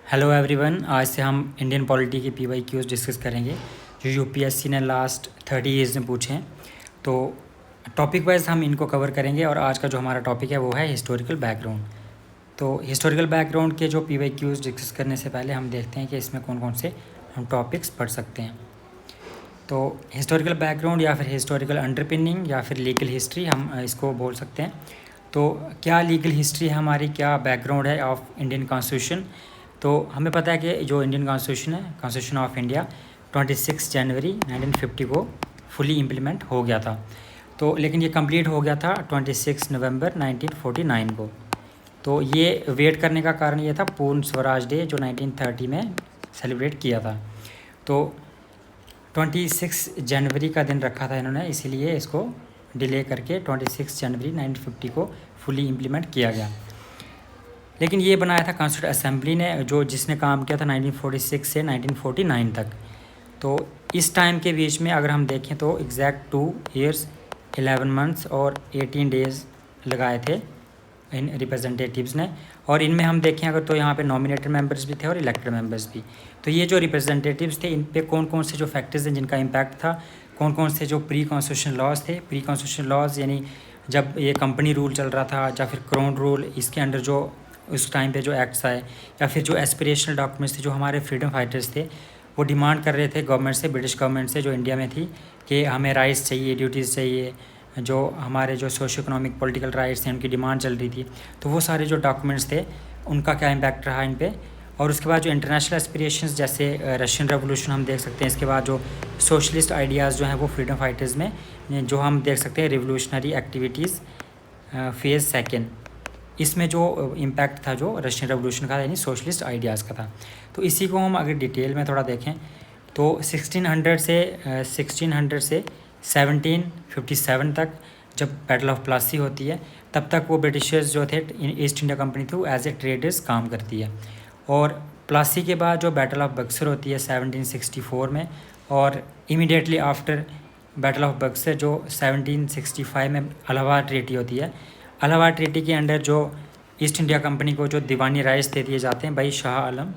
Hello everyone, आज से हम इंडियन पॉलिटी के पीवाई क्यूज़ डिस्कस करेंगे जो यूपीएससी ने लास्ट 30 ईयर्स में पूछे हैं। तो टॉपिक वाइज हम इनको कवर करेंगे और आज का जो हमारा टॉपिक है वो है हिस्टोरिकल बैकग्राउंड। तो हिस्टोरिकल बैकग्राउंड के जो पीवाई क्यूज़ डिस्कस करने से पहले हम देखते हैं कि इसमें कौन कौन से हम टॉपिक्स पढ़ सकते हैं। तो हिस्टोरिकल बैकग्राउंड या फिर हिस्टोरिकल अंडरपिनिंग या फिर लीगल हिस्ट्री हम इसको बोल सकते हैं। तो क्या लीगल हिस्ट्री है हमारी, क्या बैकग्राउंड है ऑफ इंडियन कॉन्स्टिट्यूशन। तो हमें पता है कि जो इंडियन कॉन्स्टिट्यूशन है, कॉन्स्टिट्यूशन ऑफ इंडिया 26 जनवरी 1950 को फुली इम्प्लीमेंट हो गया था। तो लेकिन ये कंप्लीट हो गया था 26 नवंबर 1949 को। तो ये वेट करने का कारण ये था पूर्ण स्वराज डे जो 1930 में सेलिब्रेट किया था। तो 26 जनवरी का दिन रखा था इन्होंने, इसीलिए इसको डिले करके 26 जनवरी 1950 को फुली इम्प्लीमेंट किया गया। लेकिन ये बनाया था कॉन्स्टिट्यूंट असेंबली ने, जिसने काम किया था 1946 से 1949 तक। तो इस टाइम के बीच में अगर हम देखें तो एग्जैक्ट 2 ईयर्स 11 मंथ्स और 18 डेज़ लगाए थे इन रिप्रेजेंटेटिव्स ने। और इनमें हम देखें अगर तो यहाँ पे नॉमिनेटेड मेंबर्स भी थे और इलेक्टेड मेंबर्स भी। तो ये जो रिप्रेजेंटेटिव्स थे इन पे कौन कौन से जो फैक्टर्स हैं जिनका इम्पैक्ट था, कौन कौन से जो प्री कॉन्स्टिट्यूशन लॉज थे। प्री कॉन्स्टिट्यूशन लॉज यानी जब ये कंपनी रूल चल रहा था या फिर क्राउन रूल, इसके अंडर जो उस टाइम पे जो एक्ट्स आए, या फिर जो एस्पिरेशनल डॉक्यूमेंट्स थे जो हमारे फ्रीडम फाइटर्स थे वो डिमांड कर रहे थे गवर्नमेंट से, ब्रिटिश गवर्नमेंट से जो इंडिया में थी, कि हमें राइट्स चाहिए, ड्यूटीज़ चाहिए, जो हमारे जो सोशो इकोनॉमिक पॉलिटिकल राइट्स हैं उनकी डिमांड चल रही थी। तो वो सारे जो डॉक्यूमेंट्स थे उनका क्या इम्पैक्ट रहा इन पर। और उसके बाद जो इंटरनेशनल एस्पिरेशंस जैसे रशियन रेवोल्यूशन हम देख सकते हैं। इसके बाद जो सोशलिस्ट आइडियाज़ जो हैं वो फ्रीडम फाइटर्स में जो हम देख सकते हैं रिवोल्यूशनरी एक्टिविटीज़ फेज़ सेकेंड, इसमें जो इम्पैक्ट था जो रशियन रेवोल्यूशन का यानी सोशलिस्ट आइडियाज़ का था। तो इसी को हम अगर डिटेल में थोड़ा देखें तो 1600 से 1757 तक जब बैटल ऑफ प्लासी होती है तब तक वो ब्रिटिशर्स जो थे ईस्ट इंडिया कंपनी थी वो एज ए ट्रेडर्स काम करती है। और प्लासी के बाद जो बैटल ऑफ बक्सर होती है 1764 में, और immediately after battle of Buxar जो 1765 में इलाहाबाद ट्रीटी होती है। इलाहाबाद ट्रीटी के अंडर जो ईस्ट इंडिया कंपनी को जो दीवानी राइट्स दे दिए जाते हैं भाई शाह आलम,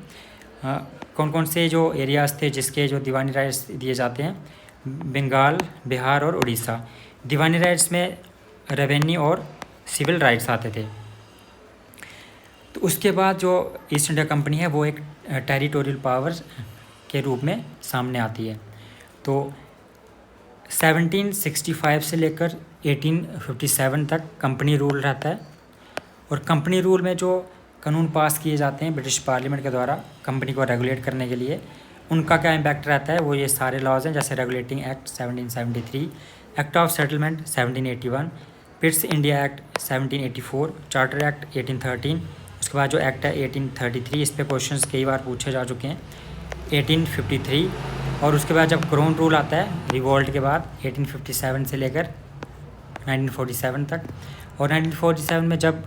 कौन कौन से जो एरियाज़ थे जिसके जो दीवानी राइट्स दिए जाते हैं, बंगाल, बिहार और उड़ीसा। दीवानी राइट्स में रेवेन्यू और सिविल राइट्स आते थे। तो उसके बाद जो ईस्ट इंडिया कंपनी है वो एक टेरिटोरियल पावर के रूप में सामने आती है। तो 1765 से लेकर 1857 तक कंपनी रूल रहता है। और कंपनी रूल में जो कानून पास किए जाते हैं ब्रिटिश पार्लियामेंट के द्वारा कंपनी को रेगुलेट करने के लिए, उनका क्या इम्पैक्ट रहता है, वो ये सारे लॉज हैं जैसे regulating act 1773, act of settlement 1781, Pitt's India act 1784, charter act 1813। उसके बाद जो एक्ट है 1833, इस पर क्वेश्चंस कई बार पूछे जा चुके हैं, 1853। और उसके बाद जब क्राउन रूल आता है रिवॉल्ट के बाद 1857 से लेकर 1947 तक। और 1947 में जब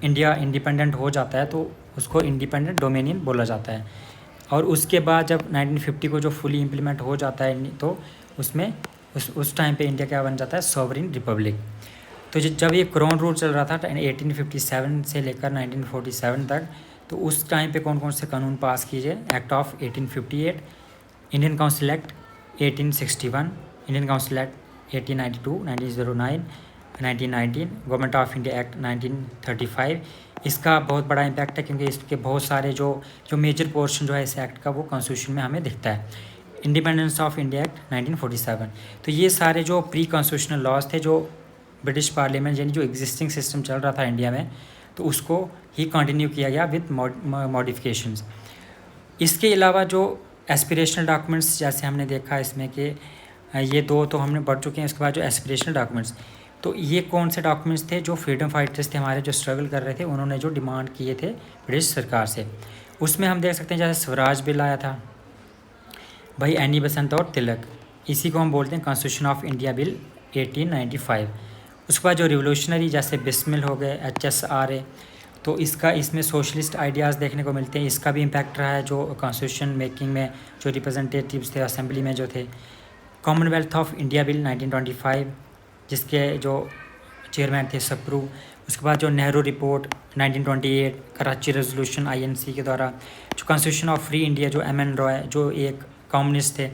इंडिया इंडिपेंडेंट हो जाता है तो उसको इंडिपेंडेंट डोमिनियन बोला जाता है। और उसके बाद जब 1950 को जो फुली इम्प्लीमेंट हो जाता है तो उसमें उस टाइम पे इंडिया क्या बन जाता है, सॉवरेन रिपब्लिक। तो जब ये क्राउन रूल चल रहा था 1857 से लेकर 1947 तक, तो उस टाइम पे कौन कौन से कानून पास किए, act of 1858, Indian council act 1861, Indian council act 1892, 1909, 1919, government of India act 1935। इसका बहुत बड़ा इम्पैक्ट है क्योंकि इसके बहुत सारे जो मेजर पोर्शन जो है इस एक्ट का वो कॉन्स्टिट्यूशन में हमें दिखता है। Independence of India act 1947। तो ये सारे जो प्री कॉन्स्टिट्यूशनल लॉज थे जो ब्रिटिश पार्लियामेंट यानी जो एग्जिस्टिंग सिस्टम चल रहा था इंडिया में, तो उसको ही कंटिन्यू किया गया विद मॉडिफिकेशंस। इसके अलावा जो एस्पिरेशनल डॉक्यूमेंट्स जैसे हमने देखा इसमें कि ये दो तो हमने पढ़ चुके हैं। इसके बाद जो एस्पिरेशनल डॉक्यूमेंट्स, तो ये कौन से डॉक्यूमेंट्स थे जो फ्रीडम फाइटर्स थे हमारे, जो स्ट्रगल कर रहे थे, उन्होंने जो डिमांड किए थे ब्रिटिश सरकार से। उसमें हम देख सकते हैं जैसे स्वराज बिल आया था भाई एनी बसंत और तिलक, इसी को हम बोलते हैं कॉन्स्टिट्यूशन ऑफ इंडिया बिल 1895। उसके बाद जो रिवोल्यूशनरी जैसे बिस्मिल हो गए, HSRA, तो इसमें सोशलिस्ट आइडियाज़ देखने को मिलते हैं। इसका भी इम्पैक्ट रहा है जो कॉन्स्टिट्यूशन मेकिंग में जो रिप्रेजेंटेटिव्स थे असेंबली में जो थे। कॉमनवेल्थ ऑफ इंडिया बिल 1925, जिसके जो चेयरमैन थे सप्रू, उसके बाद जो Nehru report 1928, Karachi resolution INC के द्वारा, जो कॉन्स्टिट्यूशन ऑफ फ्री इंडिया जो MN रॉय जो एक कम्युनिस्ट थे,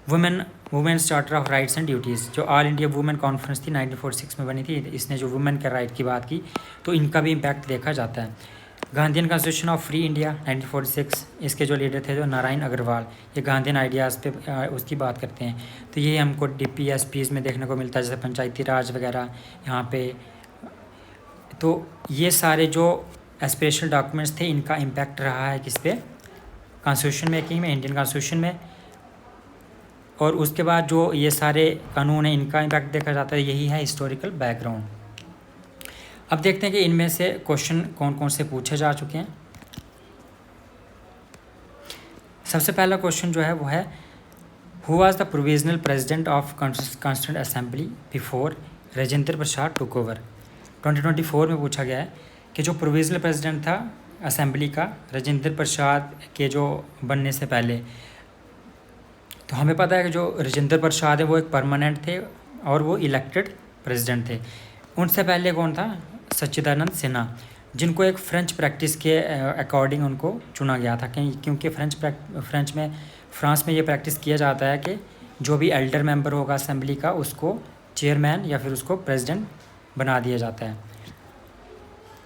women's charter of rights and duties जो ऑल इंडिया वुमेन कॉन्फ्रेंस थी 1946 में बनी थी, इसने जो वुमेन के राइट की बात की, तो इनका भी इम्पैक्ट देखा जाता है। Gandhian constitution of free India 1946, इसके जो लीडर थे जो नारायण अग्रवाल, ये गांधीयन आइडियाज़ पे उसकी बात करते हैं। तो ये हमको DPSPs में देखने को मिलता है, जैसे पंचायती राज वगैरह यहाँ पे। तो ये सारे जो एस्पिरेशनल डॉक्यूमेंट्स थे, इनका इम्पैक्ट रहा है किस पे, कॉन्स्टिट्यूशन मेकिंग में, इंडियन कॉन्स्टिट्यूशन में। और उसके बाद जो ये सारे कानून हैं, इनका इम्पैक्ट देखा जाता है। यही है हिस्टोरिकल बैकग्राउंड। अब देखते हैं कि इनमें से क्वेश्चन कौन कौन से पूछे जा चुके हैं। सबसे पहला क्वेश्चन जो है वो है, who was the provisional president of constituent assembly before Rajendra Prasad took over. 2024 में पूछा गया है कि जो प्रोविजनल प्रेसिडेंट था असेंबली का राजेंद्र प्रसाद के जो बनने से पहले, तो हमें पता है कि जो राजेंद्र प्रसाद है वो एक परमानेंट थे और वो इलेक्टेड प्रेसिडेंट थे। उनसे पहले कौन था, सच्चिदानंद सिन्हा, जिनको एक फ्रेंच प्रैक्टिस के अकॉर्डिंग उनको चुना गया था, क्योंकि फ्रांस में ये प्रैक्टिस किया जाता है कि जो भी एल्डर मेंबर होगा असेंबली का, उसको चेयरमैन या फिर उसको प्रेसिडेंट बना दिया जाता है।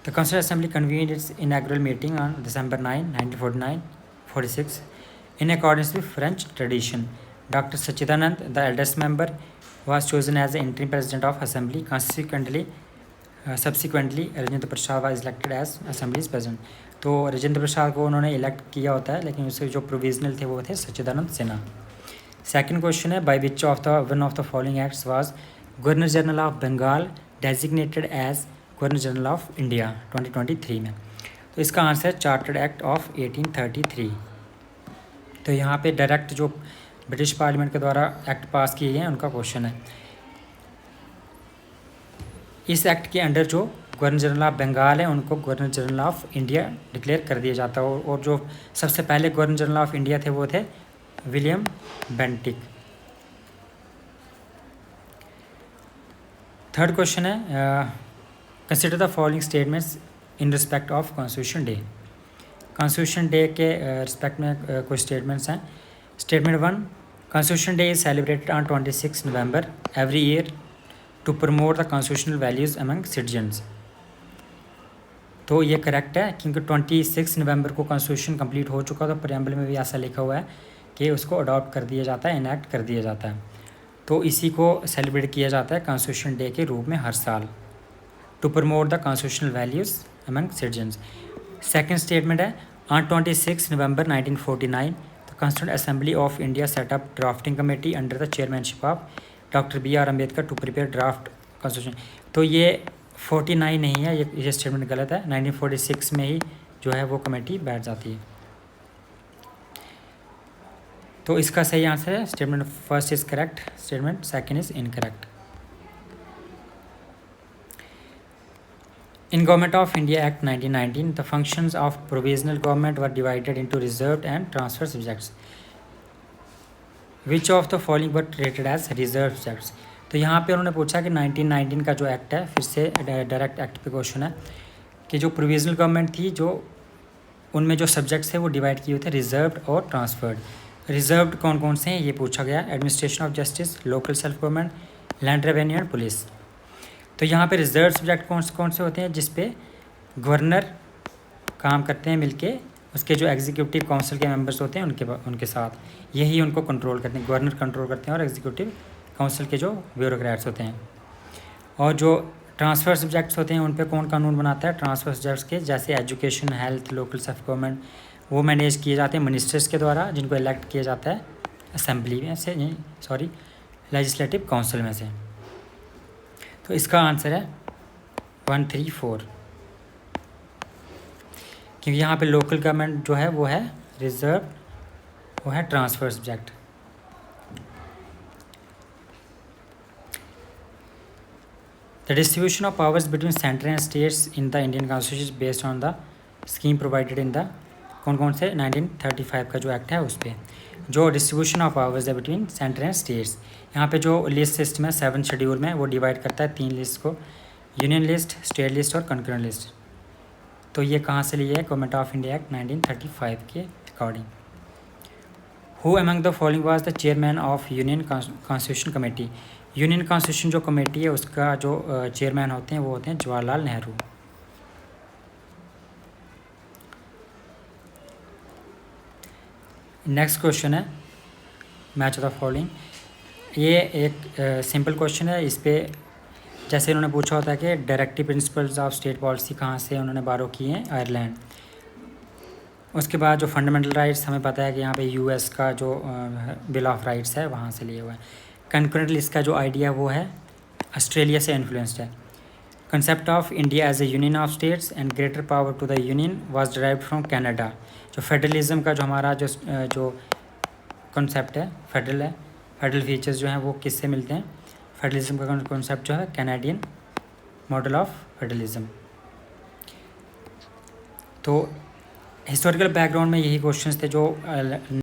The constituent assembly convened it's inaugural meeting on December 9, 1946 in accordance with French tradition. Dr. Sachidanand, the eldest member, was chosen as the interim president of assembly. Subsequently, Rajendra Prasad was elected as assembly's president. तो राजेंद्र प्रसाद को उन्होंने elect किया होता है, लेकिन उसके जो provisional थे वो थे सच्चिदानंद सिन्हा। सेकंड क्वेश्चन है, by which of the one of the following acts was governor general of Bengal designated as governor general of India 2023 में। तो इसका आंसर है चार्टर्ड एक्ट ऑफ 1833। तो यहाँ पे डायरेक्ट जो ब्रिटिश पार्लियामेंट के द्वारा एक्ट पास किए गए हैं उनका क्वेश्चन है। इस एक्ट के अंडर जो गवर्नर जनरल ऑफ बंगाल है उनको governor general of India declare कर दिया जाता है। और जो सबसे पहले गवर्नर जनरल ऑफ इंडिया थे वो थे विलियम बेंटिक। थर्ड क्वेश्चन है, consider the following statements in respect of constitution day. Constitution day के रिस्पेक्ट में कुछ स्टेटमेंट्स हैं। Statement 1, constitution day is celebrated on 26 November every year to promote the constitutional values among citizens. तो ये correct है, क्योंकि 26 नवंबर को कॉन्स्टिट्यूशन कंप्लीट हो चुका था। प्रेम्बल में भी ऐसा लिखा हुआ है कि उसको अडॉप्ट कर दिया जाता है, इनैक्ट कर दिया जाता है। तो इसी को सेलिब्रेट किया जाता है कॉन्स्टिट्यूशन डे के रूप में हर साल, to promote the constitutional values among citizens. Second statement है, on 26 November 1949 the constituent assembly of India set up drafting committee under the chairmanship of doctor BR Ambedkar to prepare draft constitution. तो ये 49 नहीं है, ये स्टेटमेंट गलत है। 1946 में ही जो है वो कमेटी बैठ जाती है। तो इसका सही आंसर है statement first is correct, statement second is incorrect. In Government of India Act 1919, the functions of provisional government were divided into reserved and transfer subjects. Which of the following were treated as reserved subjects? तो यहाँ पे उन्होंने पूछा कि 1919 का जो act है, फिर से डायरेक्ट एक्ट पे क्वेश्चन है कि जो प्रोविजनल गवर्नमेंट थी, जो उनमें जो सब्जेक्ट्स थे वो डिवाइड किए हुए थे रिजर्व्ड और ट्रांसफर्ड। रिजर्व्ड कौन कौन से हैं ये पूछा गया, administration of justice, local self government, land revenue and police. तो यहाँ पे रिजर्व सब्जेक्ट कौन से होते हैं, जिस पे गवर्नर काम करते हैं मिलके, उसके जो एग्जीक्यूटिव काउंसिल के मेंबर्स होते हैं उनके साथ, यही उनको कंट्रोल करते हैं, गवर्नर कंट्रोल करते हैं और एग्जीक्यूटिव काउंसिल के जो ब्यूरोक्रेट्स होते हैं। और जो ट्रांसफ़र सब्जेक्ट्स होते हैं उन पे कौन कानून बनाता है, ट्रांसफ़र सब्जेक्ट्स के जैसे education, health, local self government, वो मैनेज किए जाते हैं मिनिस्टर्स के द्वारा, जिनको इलेक्ट किया जाता है असेंबली में से, लेजिस्लेटिव काउंसिल में से। तो इसका आंसर है 134, क्योंकि यहाँ पे लोकल गवर्नमेंट जो है वो है रिजर्व, वो है transfer subject. The distribution of powers between centre and states in the Indian constitution based on the scheme provided in the कौन से 1935 का जो एक्ट है उस पर जो डिस्ट्रीब्यूशन ऑफ पावर्स है बिटवीन सेंटर एंड स्टेट्स। यहाँ पे जो लिस्ट सिस्टम है 7 शेड्यूल में वो डिवाइड करता है 3 लिस्ट को, यूनियन लिस्ट, स्टेट लिस्ट और कंकरेंट लिस्ट। तो ये कहाँ से लिया है? गवर्नमेंट ऑफ इंडिया एक्ट 1935 के according. Who among the following was the chairman of union constitution committee? Union constitution जो कमेटी है उसका जो चेयरमैन होते हैं वो होते हैं जवाहरलाल नेहरू। नेक्स्ट क्वेश्चन है मैच द फॉलोइंग। ये एक सिंपल क्वेश्चन है। इस पे जैसे उन्होंने पूछा होता है कि directive principles of state policy कहाँ से उन्होंने बारो किए हैं? आयरलैंड। उसके बाद जो फंडामेंटल राइट्स हमें पता है कि यहाँ पे यूएस का जो बिल ऑफ राइट्स है वहाँ से लिए हुआ है। कंकरेंट लिस्ट का जो आइडिया वो है ऑस्ट्रेलिया से इन्फ्लुएंस्ड है। Concept of India as a union of states and greater power to the union was derived from Canada. जो फेडरलिज्म का जो हमारा जो कॉन्सेप्ट है फेडरल है, फेडरल फीचर्स जो हैं वो किससे मिलते हैं? फेडरलिज्म का कॉन्सेप्ट जो है कैनेडियन मॉडल ऑफ फेडरलिज्म। तो हिस्टोरिकल बैकग्राउंड में यही क्वेश्चंस थे जो